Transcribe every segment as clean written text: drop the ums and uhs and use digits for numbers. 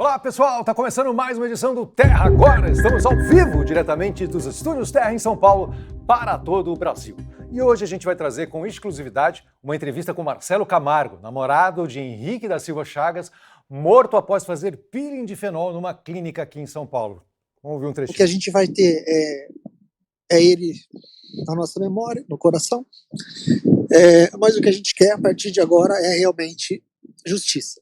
Olá pessoal, está começando mais uma edição do Terra Agora. Estamos ao vivo, diretamente dos estúdios Terra em São Paulo, para todo o Brasil. E hoje a gente vai trazer com exclusividade uma entrevista com Marcelo Camargo, namorado de Henrique da Silva Chagas, morto após fazer peeling de fenol numa clínica aqui em São Paulo. Vamos ouvir um trechinho. O que a gente vai ter é ele na nossa memória, no coração, mas o que a gente quer a partir de agora é realmente justiça.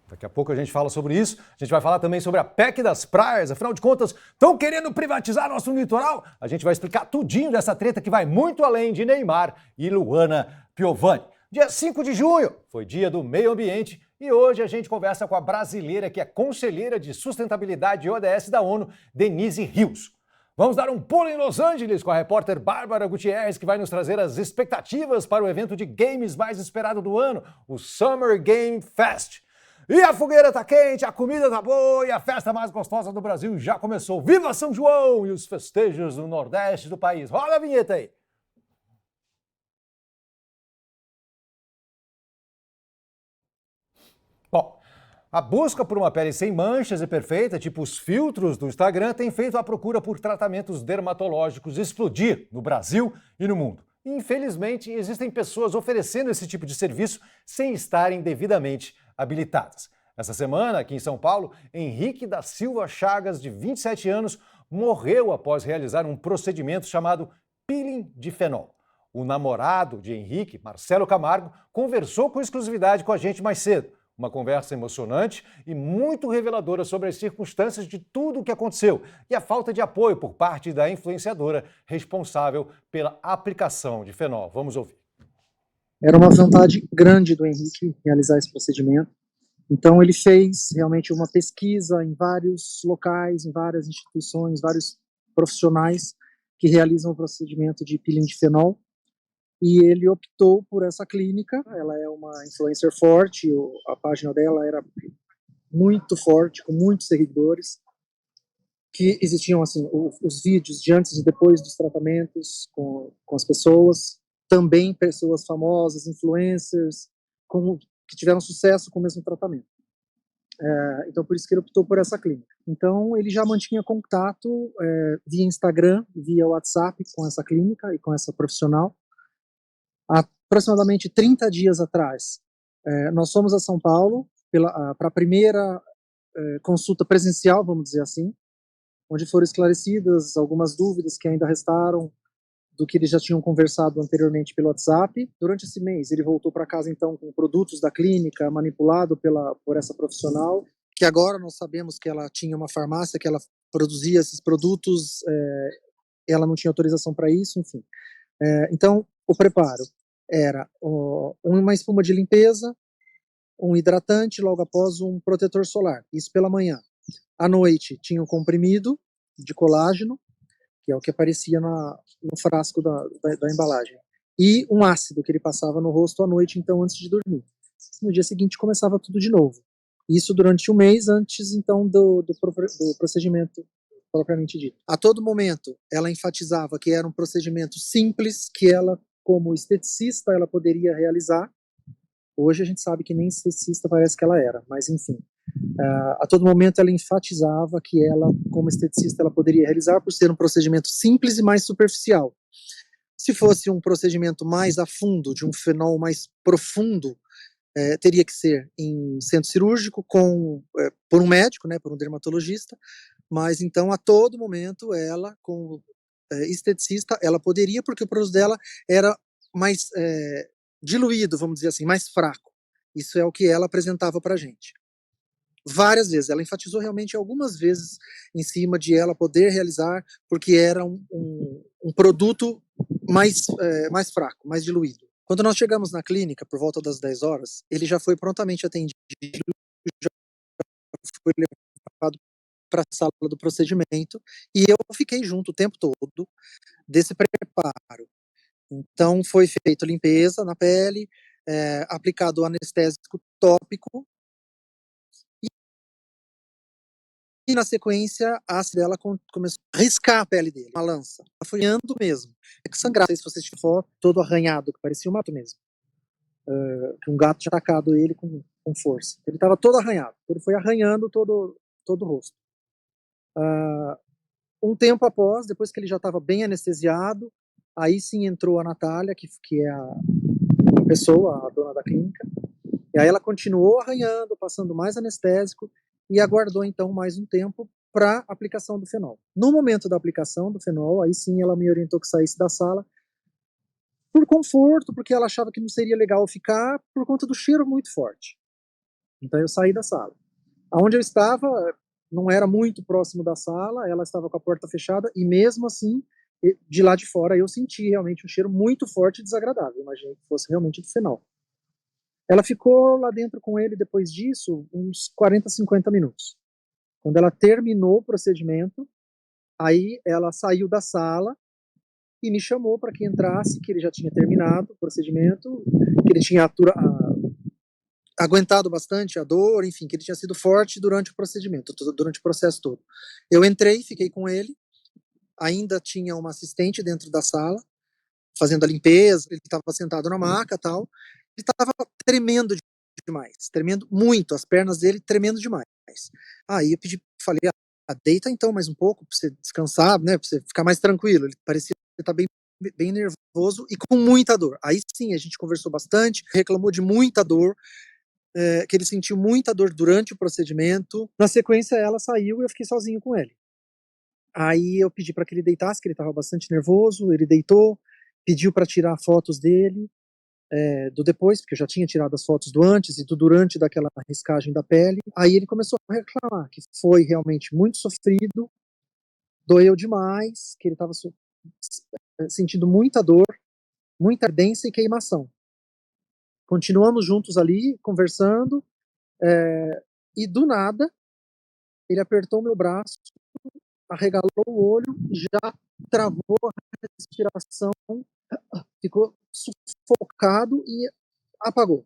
Daqui a pouco a gente fala sobre isso. A gente vai falar também sobre a PEC das praias. Afinal de contas, estão querendo privatizar nosso litoral? A gente vai explicar tudinho dessa treta que vai muito além de Neymar e Luana Piovani. Dia 5 de junho foi dia do meio ambiente e hoje a gente conversa com a brasileira que é conselheira de sustentabilidade e ODS da ONU, Denise Rios. Vamos dar um pulo em Los Angeles com a repórter Bárbara Gutierrez, que vai nos trazer as expectativas para o evento de games mais esperado do ano, o Summer Game Fest. E a fogueira tá quente, a comida tá boa e a festa mais gostosa do Brasil já começou. Viva São João e os festejos no Nordeste do país. Roda a vinheta aí. Bom, a busca por uma pele sem manchas e perfeita, tipo os filtros do Instagram, tem feito a procura por tratamentos dermatológicos explodir no Brasil e no mundo. Infelizmente, existem pessoas oferecendo esse tipo de serviço sem estarem devidamente habilitadas. Essa semana, aqui em São Paulo, Henrique da Silva Chagas, de 27 anos, morreu após realizar um procedimento chamado peeling de fenol. O namorado de Henrique, Marcelo Camargo, conversou com exclusividade com a gente mais cedo. Uma conversa emocionante e muito reveladora sobre as circunstâncias de tudo o que aconteceu e a falta de apoio por parte da influenciadora responsável pela aplicação de fenol. Vamos ouvir. Era uma vontade grande do Henrique realizar esse procedimento. Então ele fez realmente uma pesquisa em vários locais, em várias instituições, vários profissionais que realizam o procedimento de peeling de fenol. E ele optou por essa clínica. Ela é uma influencer forte, a página dela era muito forte, com muitos seguidores, que existiam assim os vídeos de antes e depois dos tratamentos com as pessoas, também pessoas famosas, influencers, que tiveram sucesso com o mesmo tratamento. Então, por isso que ele optou por essa clínica. Então, ele já mantinha contato via Instagram, via WhatsApp com essa clínica e com essa profissional. Há aproximadamente 30 dias atrás, nós fomos a São Paulo para a primeira consulta presencial, vamos dizer assim, onde foram esclarecidas algumas dúvidas que ainda restaram do que eles já tinham conversado anteriormente pelo WhatsApp. Durante esse mês, ele voltou para casa, então, com produtos da clínica, manipulado por essa profissional, que agora nós sabemos que ela tinha uma farmácia, que ela produzia esses produtos, ela não tinha autorização para isso, enfim. Então, o preparo era uma espuma de limpeza, um hidratante, logo após um protetor solar, isso pela manhã. À noite, tinha um comprimido de colágeno, que é o que aparecia no frasco da embalagem, e um ácido que ele passava no rosto à noite, então, antes de dormir. No dia seguinte, começava tudo de novo. Isso durante um mês antes, então, do procedimento propriamente dito. A todo momento, ela enfatizava que era um procedimento simples, que ela, como esteticista, ela poderia realizar. Hoje a gente sabe que nem esteticista parece que ela era, mas enfim. A todo momento ela enfatizava que ela, como esteticista, ela poderia realizar por ser um procedimento simples e mais superficial. Se fosse um procedimento mais a fundo, de um fenol mais profundo, teria que ser em centro cirúrgico por um médico, né, por um dermatologista, mas então a todo momento ela, como esteticista, ela poderia, porque o produto dela era mais diluído, vamos dizer assim, mais fraco. Isso é o que ela apresentava para a gente. Várias vezes, ela enfatizou realmente algumas vezes em cima de ela poder realizar, porque era um produto mais fraco, mais diluído. Quando nós chegamos na clínica, por volta das 10 horas, ele já foi prontamente atendido, já foi levado para a sala do procedimento, e eu fiquei junto o tempo todo desse preparo. Então, foi feita limpeza na pele, aplicado o anestésico tópico, e na sequência, a ácida dela começou a riscar a pele dele, uma lança. Ela foi andando mesmo. É que sangrava, não sei se vocês tiveram foto, todo arranhado, que parecia um mato mesmo. Que um gato tinha atacado ele com com força. Ele estava todo arranhado. Ele foi arranhando todo o rosto. Um tempo após, depois que ele já estava bem anestesiado, aí sim entrou a Natália, que é a pessoa, a dona da clínica, e aí ela continuou arranhando, passando mais anestésico, e aguardou então mais um tempo para aplicação do fenol. No momento da aplicação do fenol, aí sim ela me orientou que saísse da sala, por conforto, porque ela achava que não seria legal ficar, por conta do cheiro muito forte. Então eu saí da sala. Aonde eu estava não era muito próximo da sala, ela estava com a porta fechada, e mesmo assim, de lá de fora, eu senti realmente um cheiro muito forte e desagradável. Imaginei que fosse realmente do fenol. Ela ficou lá dentro com ele, depois disso, uns 40, 50 minutos. Quando ela terminou o procedimento, aí ela saiu da sala e me chamou para que entrasse, que ele já tinha terminado o procedimento, que ele tinha aguentado bastante a dor, enfim, que ele tinha sido forte durante o procedimento, durante o processo todo. Eu entrei, fiquei com ele, ainda tinha uma assistente dentro da sala, fazendo a limpeza, ele estava sentado na maca e tal, ele estava tremendo demais, tremendo muito, as pernas dele tremendo demais. Aí eu falei, deita então mais um pouco, pra você descansar, né, pra você ficar mais tranquilo. Ele parecia estar bem nervoso e com muita dor. Aí sim, a gente conversou bastante, reclamou de muita dor, que ele sentiu muita dor durante o procedimento. Na sequência, ela saiu e eu fiquei sozinho com ele. Aí eu pedi para que ele deitasse, que ele estava bastante nervoso, ele deitou, pediu para tirar fotos dele, do depois, porque eu já tinha tirado as fotos do antes e do durante daquela riscagem da pele. Aí ele começou a reclamar que foi realmente muito sofrido, doeu demais, que ele estava sentindo muita dor, muita ardência e queimação. Continuamos juntos ali, conversando, e do nada, ele apertou meu braço, arregalou o olho, já travou a respiração, ficou sufocado e apagou.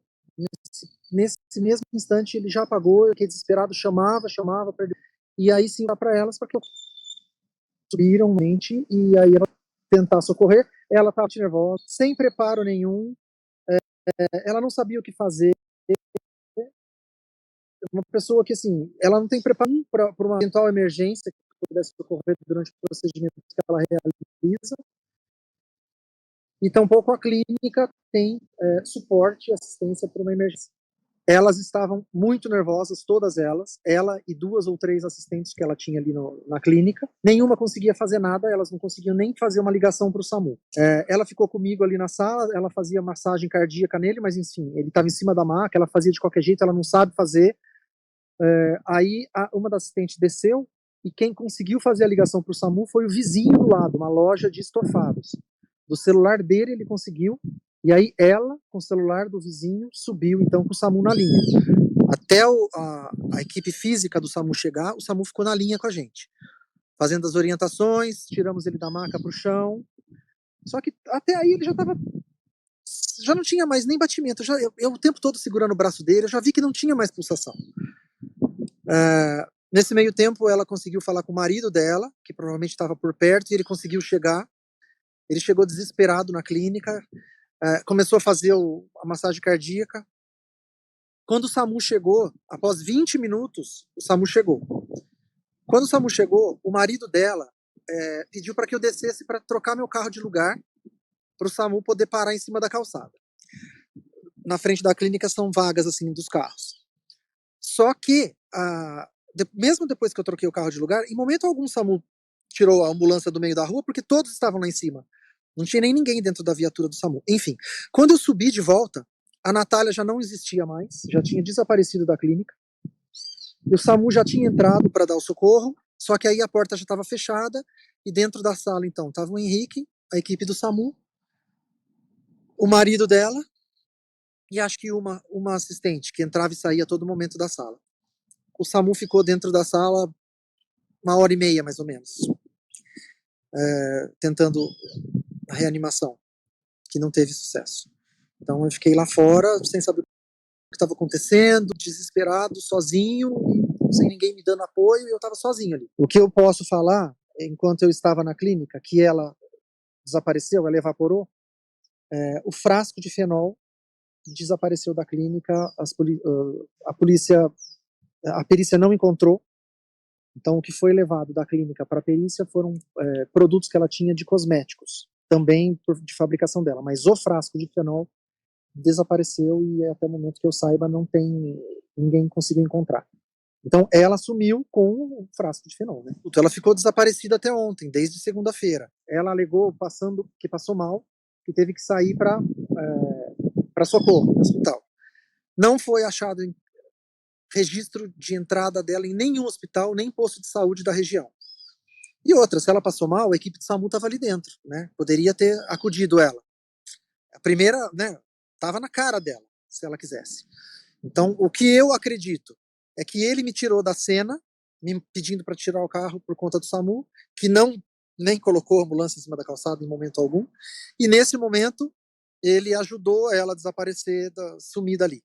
Nesse mesmo instante ele já apagou, eu fiquei desesperado, chamava, perdeu. E aí sim, para elas, para que eu subiram mente, e aí ela tentar socorrer, ela estava nervosa, sem preparo nenhum, ela não sabia o que fazer, uma pessoa que assim, ela não tem preparo para uma eventual emergência que pudesse ocorrer durante o procedimento que ela realiza, e tampouco a clínica tem suporte e assistência para uma emergência. Elas estavam muito nervosas, todas elas, ela e 2 ou 3 assistentes que ela tinha ali na clínica. Nenhuma conseguia fazer nada, elas não conseguiam nem fazer uma ligação para o SAMU. Ela ficou comigo ali na sala, ela fazia massagem cardíaca nele, mas enfim, ele estava em cima da maca, ela fazia de qualquer jeito, ela não sabe fazer. Aí uma das assistentes desceu, e quem conseguiu fazer a ligação para o SAMU foi o vizinho do lado, uma loja de estofados. Do celular dele ele conseguiu, e aí ela, com o celular do vizinho, subiu então com o SAMU na linha. Até a equipe física do SAMU chegar, o SAMU ficou na linha com a gente, fazendo as orientações, tiramos ele da maca para o chão. Só que até aí ele já não tinha mais nem batimento. Eu o tempo todo segurando o braço dele, eu já vi que não tinha mais pulsação. Nesse meio tempo, ela conseguiu falar com o marido dela, que provavelmente estava por perto, e ele conseguiu chegar. Ele chegou desesperado na clínica, começou a fazer a massagem cardíaca. Quando o SAMU chegou, após 20 minutos, o SAMU chegou. Quando o SAMU chegou, o marido dela pediu para que eu descesse para trocar meu carro de lugar, para o SAMU poder parar em cima da calçada. Na frente da clínica são vagas assim dos carros. Só que, mesmo depois que eu troquei o carro de lugar, em momento algum o SAMU tirou a ambulância do meio da rua, porque todos estavam lá em cima. Não tinha nem ninguém dentro da viatura do SAMU. Enfim, quando eu subi de volta, a Natália já não existia mais, já tinha desaparecido da clínica. E o SAMU já tinha entrado para dar o socorro, só que aí a porta já estava fechada, e dentro da sala, então, estava o Henrique, a equipe do SAMU, o marido dela, e acho que uma assistente, que entrava e saía a todo momento da sala. O SAMU ficou dentro da sala 1h30, mais ou menos, tentando a reanimação, que não teve sucesso. Então eu fiquei lá fora, sem saber o que estava acontecendo, desesperado, sozinho, sem ninguém me dando apoio, e eu estava sozinho ali. O que eu posso falar, enquanto eu estava na clínica, que ela desapareceu, ela evaporou, o frasco de fenol desapareceu da clínica, a polícia, a perícia não encontrou. Então, o que foi levado da clínica para a perícia foram produtos que ela tinha de cosméticos, também de fabricação dela, mas o frasco de fenol desapareceu e até o momento que eu saiba ninguém conseguiu encontrar. Então ela sumiu com o frasco de fenol, né? Ela ficou desaparecida até ontem, desde segunda-feira. Ela alegou que passou mal, que teve que sair para socorro no hospital. Não foi achado registro de entrada dela em nenhum hospital, nem posto de saúde da região. E outra, se ela passou mal, a equipe de SAMU estava ali dentro, né? Poderia ter acudido ela. A primeira, né? Estava na cara dela, se ela quisesse. Então, o que eu acredito é que ele me tirou da cena, me pedindo para tirar o carro por conta do SAMU, que nem colocou a ambulância em cima da calçada em momento algum, e nesse momento ele ajudou ela a desaparecer, sumir dali,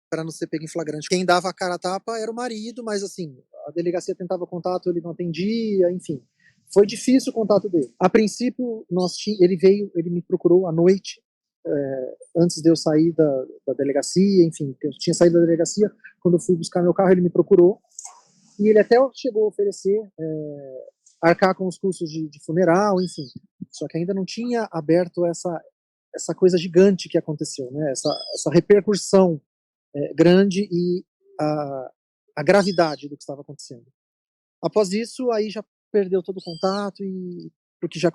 para não ser pego em flagrante. Quem dava a cara a tapa era o marido, mas assim, a delegacia tentava contato, ele não atendia, enfim. Foi difícil o contato dele. A princípio, ele me procurou à noite, antes de eu sair da delegacia, enfim, eu tinha saído da delegacia, quando eu fui buscar meu carro, ele me procurou, e ele até chegou a oferecer, arcar com os custos de funeral, enfim, só que ainda não tinha aberto essa coisa gigante que aconteceu, né, essa repercussão grande e a gravidade do que estava acontecendo. Após isso, aí já perdeu todo o contato, porque já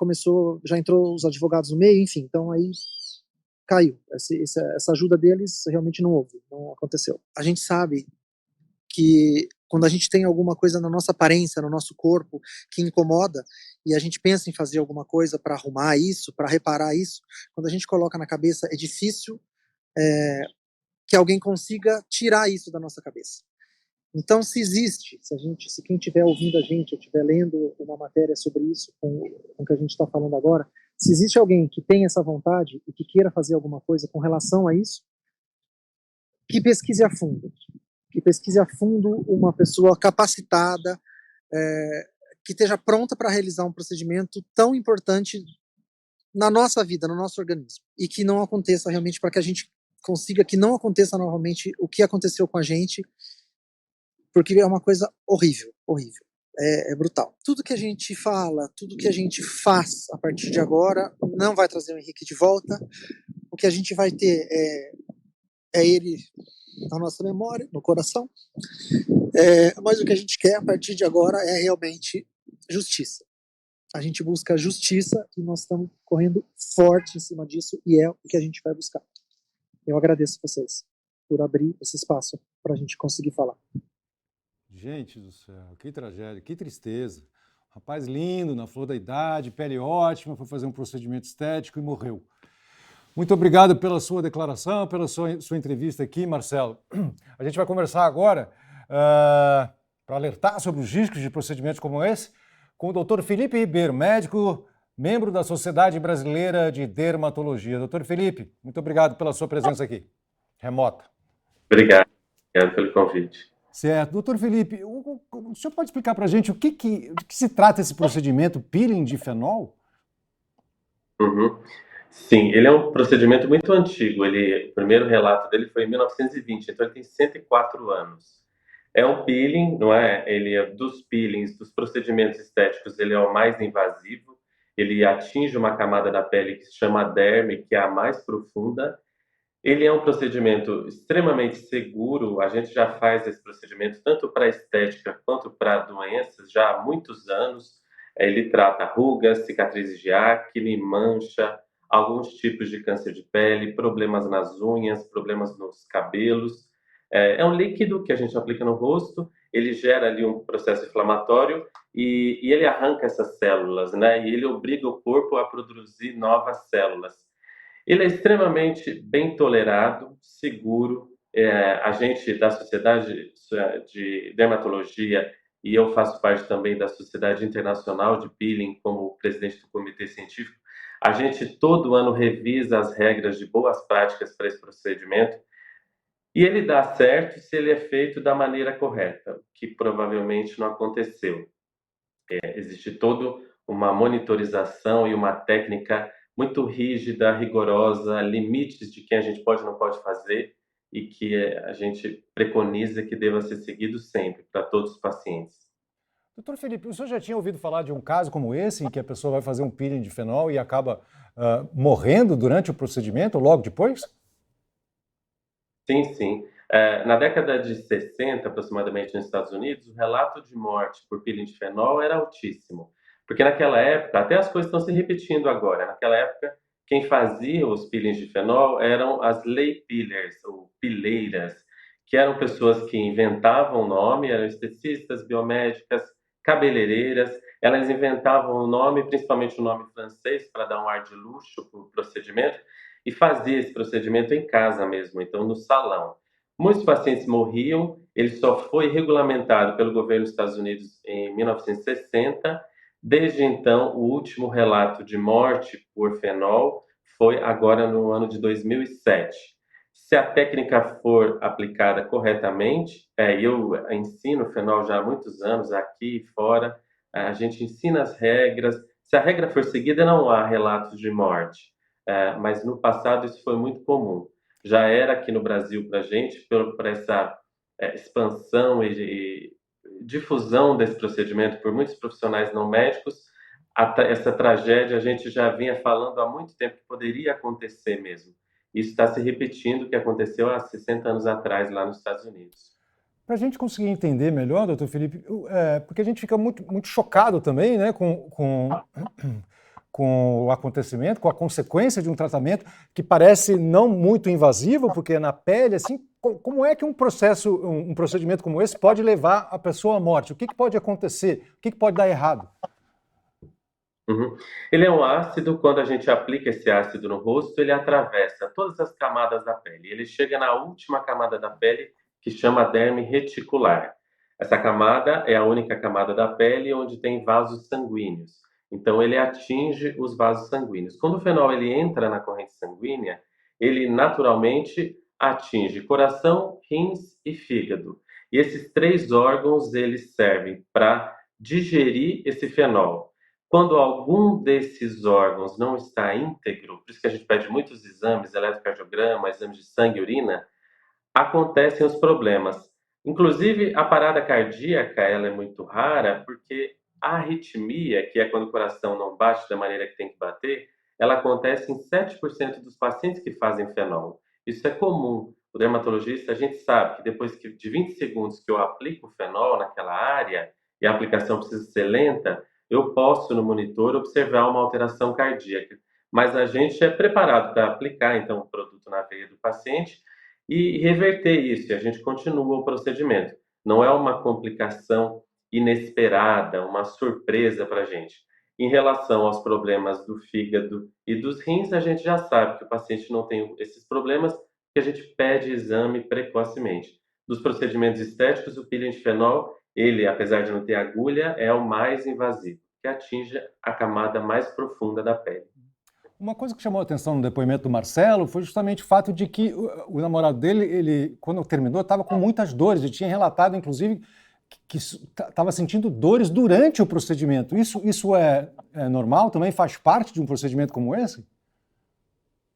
entrou os advogados no meio, enfim, então aí caiu. Essa ajuda deles realmente não houve, não aconteceu. A gente sabe que quando a gente tem alguma coisa na nossa aparência, no nosso corpo, que incomoda, e a gente pensa em fazer alguma coisa para arrumar isso, para reparar isso, quando a gente coloca na cabeça, é difícil que alguém consiga tirar isso da nossa cabeça. Então, se quem estiver ouvindo a gente, ou estiver lendo uma matéria sobre isso, com o que a gente está falando agora, se existe alguém que tem essa vontade e que queira fazer alguma coisa com relação a isso, que pesquise a fundo. Que pesquise a fundo uma pessoa capacitada, que esteja pronta para realizar um procedimento tão importante na nossa vida, no nosso organismo. E que não aconteça realmente, para que a gente consiga que não aconteça novamente o que aconteceu com a gente, porque é uma coisa horrível, horrível. É brutal. Tudo que a gente fala, tudo que a gente faz a partir de agora não vai trazer o Henrique de volta. O que a gente vai ter é ele na nossa memória, no coração. Mas o que a gente quer a partir de agora é realmente justiça. A gente busca justiça e nós estamos correndo forte em cima disso e é o que a gente vai buscar. Eu agradeço vocês por abrir esse espaço para a gente conseguir falar. Gente do céu, que tragédia, que tristeza. Rapaz lindo, na flor da idade, pele ótima, foi fazer um procedimento estético e morreu. Muito obrigado pela sua declaração, pela sua entrevista aqui, Marcelo. A gente vai conversar agora para alertar sobre os riscos de procedimentos como esse com o Dr. Felipe Ribeiro, médico, membro da Sociedade Brasileira de Dermatologia. Dr. Felipe, muito obrigado pela sua presença aqui, remota. Obrigado pelo convite. Certo. Doutor Felipe, o senhor pode explicar para a gente de que se trata esse procedimento peeling de fenol? Uhum. Sim, ele é um procedimento muito antigo. O primeiro relato dele foi em 1920, então ele tem 104 anos. É um peeling, não é? Ele é dos peelings, dos procedimentos estéticos, ele é o mais invasivo. Ele atinge uma camada da pele que se chama derme, que é a mais profunda. Ele é um procedimento extremamente seguro. A gente já faz esse procedimento tanto para estética quanto para doenças já há muitos anos. Ele trata rugas, cicatrizes de acne, mancha, alguns tipos de câncer de pele, problemas nas unhas, problemas nos cabelos. É um líquido que a gente aplica no rosto, ele gera ali um processo inflamatório e ele arranca essas células, né? E ele obriga o corpo a produzir novas células. Ele é extremamente bem tolerado, seguro. A gente da Sociedade de Dermatologia, e eu faço parte também da Sociedade Internacional de Peeling como presidente do comitê científico, a gente todo ano revisa as regras de boas práticas para esse procedimento e ele dá certo se ele é feito da maneira correta, que provavelmente não aconteceu. Existe toda uma monitorização e uma técnica muito rígida, rigorosa, limites de quem a gente pode e não pode fazer e que a gente preconiza que deva ser seguido sempre para todos os pacientes. Doutor Felipe, o senhor já tinha ouvido falar de um caso como esse, em que a pessoa vai fazer um peeling de fenol e acaba morrendo durante o procedimento, ou logo depois? Sim, sim. Na década de 60, aproximadamente, nos Estados Unidos, o relato de morte por peeling de fenol era altíssimo. Porque naquela época, até as coisas estão se repetindo agora, naquela época, quem fazia os peelings de fenol eram as lay peelers, ou pileiras, que eram pessoas que inventavam o nome, eram esteticistas, biomédicas, cabeleireiras, elas inventavam o nome, principalmente o nome francês, para dar um ar de luxo para o procedimento, e fazia esse procedimento em casa mesmo, então no salão. Muitos pacientes morriam, ele só foi regulamentado pelo governo dos Estados Unidos em 1960. Desde então, o último relato de morte por fenol foi agora no ano de 2007. Se a técnica for aplicada corretamente, eu ensino fenol já há muitos anos, aqui e fora, a gente ensina as regras. Se a regra for seguida, não há relatos de morte. Mas no passado isso foi muito comum. Já era aqui no Brasil para a gente, por essa expansão e difusão desse procedimento por muitos profissionais não médicos, essa tragédia a gente já vinha falando há muito tempo que poderia acontecer mesmo. Isso está se repetindo o que aconteceu há 60 anos atrás lá nos Estados Unidos. Para a gente conseguir entender melhor, doutor Felipe, porque a gente fica muito chocado também, né, com o acontecimento, com a consequência de um tratamento que parece não muito invasivo, porque é na pele, assim, como é que um procedimento como esse pode levar a pessoa à morte? O que pode acontecer? O que pode dar errado? Uhum. Ele é um ácido, quando a gente aplica esse ácido no rosto, ele atravessa todas as camadas da pele. Ele chega na última camada da pele, que chama derme reticular. Essa camada é a única camada da pele onde tem vasos sanguíneos. Então, ele atinge os vasos sanguíneos. Quando o fenol ele entra na corrente sanguínea, ele naturalmente atinge coração, rins e fígado. E esses três órgãos, eles servem para digerir esse fenol. Quando algum desses órgãos não está íntegro, por isso que a gente pede muitos exames, eletrocardiograma, exames de sangue e urina, acontecem os problemas. Inclusive, a parada cardíaca, ela é muito rara, porque a arritmia, que é quando o coração não bate da maneira que tem que bater, ela acontece em 7% dos pacientes que fazem fenol. Isso é comum. O dermatologista, a gente sabe que depois de 20 segundos que eu aplico o fenol naquela área, e a aplicação precisa ser lenta, eu posso, no monitor, observar uma alteração cardíaca. Mas a gente é preparado para aplicar, então, o produto na veia do paciente e reverter isso, e a gente continua o procedimento. Não é uma complicação inesperada, uma surpresa para a gente. Em relação aos problemas do fígado e dos rins, a gente já sabe que o paciente não tem esses problemas, que a gente pede exame precocemente. Dos procedimentos estéticos, o peeling de fenol, ele, apesar de não ter agulha, é o mais invasivo, que atinge a camada mais profunda da pele. Uma coisa que chamou a atenção no depoimento do Marcelo foi justamente o fato de que o namorado dele, ele, quando terminou, estava com muitas dores. Ele tinha relatado, inclusive, que estava sentindo dores durante o procedimento. Isso é normal? Também faz parte de um procedimento como esse?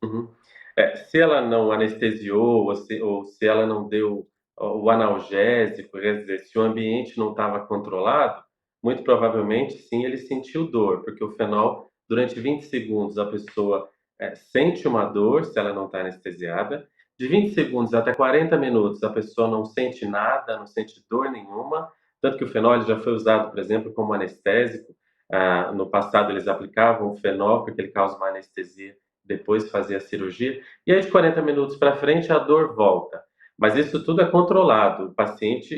Uhum. Se ela não anestesiou ou se ela não deu o analgésico, quer dizer, se o ambiente não estava controlado, muito provavelmente sim ele sentiu dor, porque o fenol, durante 20 segundos, a pessoa sente uma dor se ela não está anestesiada. De 20 segundos até 40 minutos, a pessoa não sente nada, não sente dor nenhuma. Tanto que o fenol ele já foi usado, por exemplo, como anestésico. No passado, eles aplicavam o fenol porque ele causa uma anestesia depois de fazer a cirurgia, e aí de 40 minutos para frente a dor volta. Mas isso tudo é controlado. O paciente,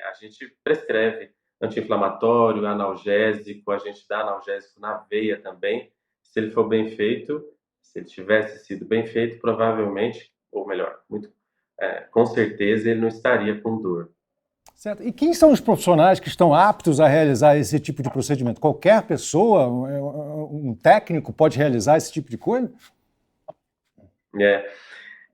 a gente prescreve anti-inflamatório, analgésico, a gente dá analgésico na veia também. Se ele for bem feito, se ele tivesse sido bem feito, provavelmente, ou melhor, com certeza ele não estaria com dor. Certo. E quem são os profissionais que estão aptos a realizar esse tipo de procedimento? Qualquer pessoa, um técnico pode realizar esse tipo de coisa?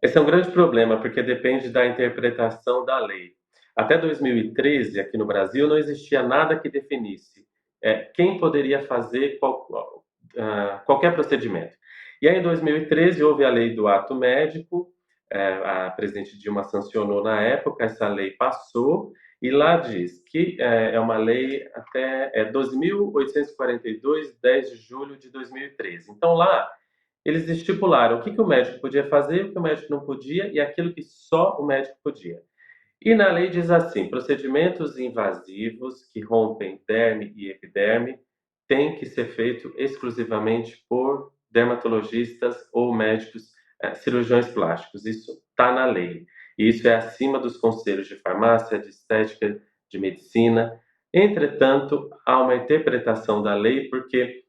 Esse é um grande problema, porque depende da interpretação da lei. Até 2013, aqui no Brasil, não existia nada que definisse quem poderia fazer qualquer procedimento. E aí, em 2013, houve a lei do ato médico, a presidente Dilma sancionou na época, essa lei passou, e lá diz que é uma lei até 2.842, 10 de julho de 2013. Então, lá, eles estipularam o que o médico podia fazer, o que o médico não podia, e aquilo que só o médico podia. E na lei diz assim: procedimentos invasivos que rompem derme e epiderme têm que ser feito exclusivamente por dermatologistas ou médicos, cirurgiões plásticos. Isso está na lei. E isso é acima dos conselhos de farmácia, de estética, de medicina. Entretanto, há uma interpretação da lei porque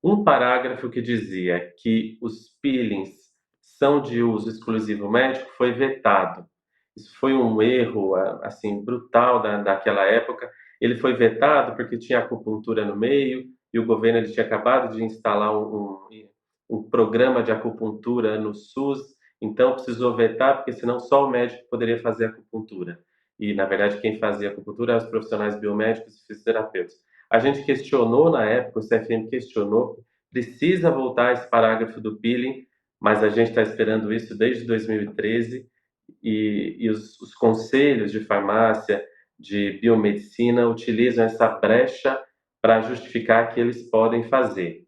um parágrafo que dizia que os peelings são de uso exclusivo médico foi vetado. Isso foi um erro, assim, brutal daquela época. Ele foi vetado porque tinha acupuntura no meio e o governo ele tinha acabado de instalar um programa de acupuntura no SUS, então precisou vetar porque senão só o médico poderia fazer acupuntura. E, na verdade, quem fazia acupuntura eram os profissionais biomédicos e fisioterapeutas. A gente questionou na época, o CFM questionou, precisa voltar esse parágrafo do peeling, mas a gente está esperando isso desde 2013 e os conselhos de farmácia, de biomedicina utilizam essa brecha para justificar que eles podem fazer.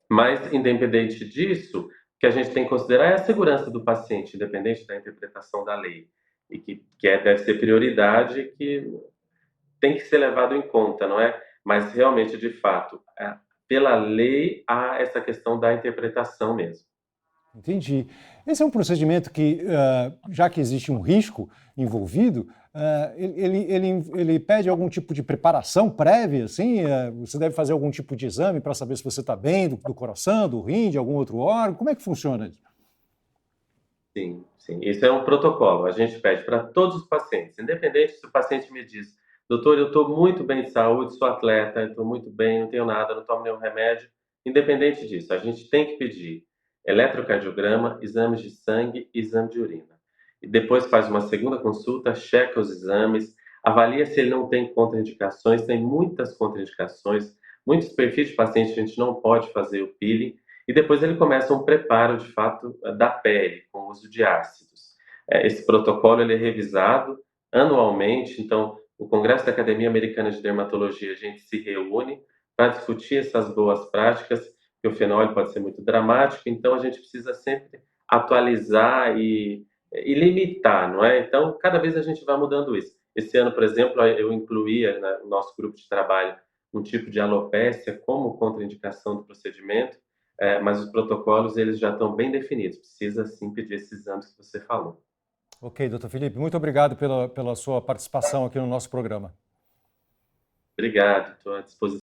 Mas, independente disso, o que a gente tem que considerar é a segurança do paciente, independente da interpretação da lei, e deve ser prioridade, que tem que ser levado em conta, não é? Mas realmente, de fato, pela lei há essa questão da interpretação mesmo. Entendi. Esse é um procedimento que, já que existe um risco envolvido, ele pede algum tipo de preparação prévia, assim? Você deve fazer algum tipo de exame para saber se você está bem do coração, do rim, de algum outro órgão? Como é que funciona isso? Sim, sim. Isso é um protocolo. A gente pede para todos os pacientes, independente se o paciente me diz, doutor, eu estou muito bem de saúde, sou atleta, estou muito bem, não tenho nada, não tomo nenhum remédio. Independente disso, a gente tem que pedir eletrocardiograma, exames de sangue e exame de urina. E depois faz uma segunda consulta, checa os exames, avalia se ele não tem contraindicações, tem muitas contraindicações, muitos perfis de paciente a gente não pode fazer o peeling, e depois ele começa um preparo, de fato, da pele, com o uso de ácidos. Esse protocolo ele é revisado anualmente, então, o Congresso da Academia Americana de Dermatologia, a gente se reúne para discutir essas boas práticas, que o fenol pode ser muito dramático, então a gente precisa sempre atualizar e limitar, não é? Então, cada vez a gente vai mudando isso. Esse ano, por exemplo, eu incluía no nosso grupo de trabalho um tipo de alopécia como contraindicação do procedimento, mas os protocolos eles já estão bem definidos. Precisa sim pedir esses exames que você falou. Ok, doutor Felipe, muito obrigado pela sua participação aqui no nosso programa. Obrigado, estou à disposição.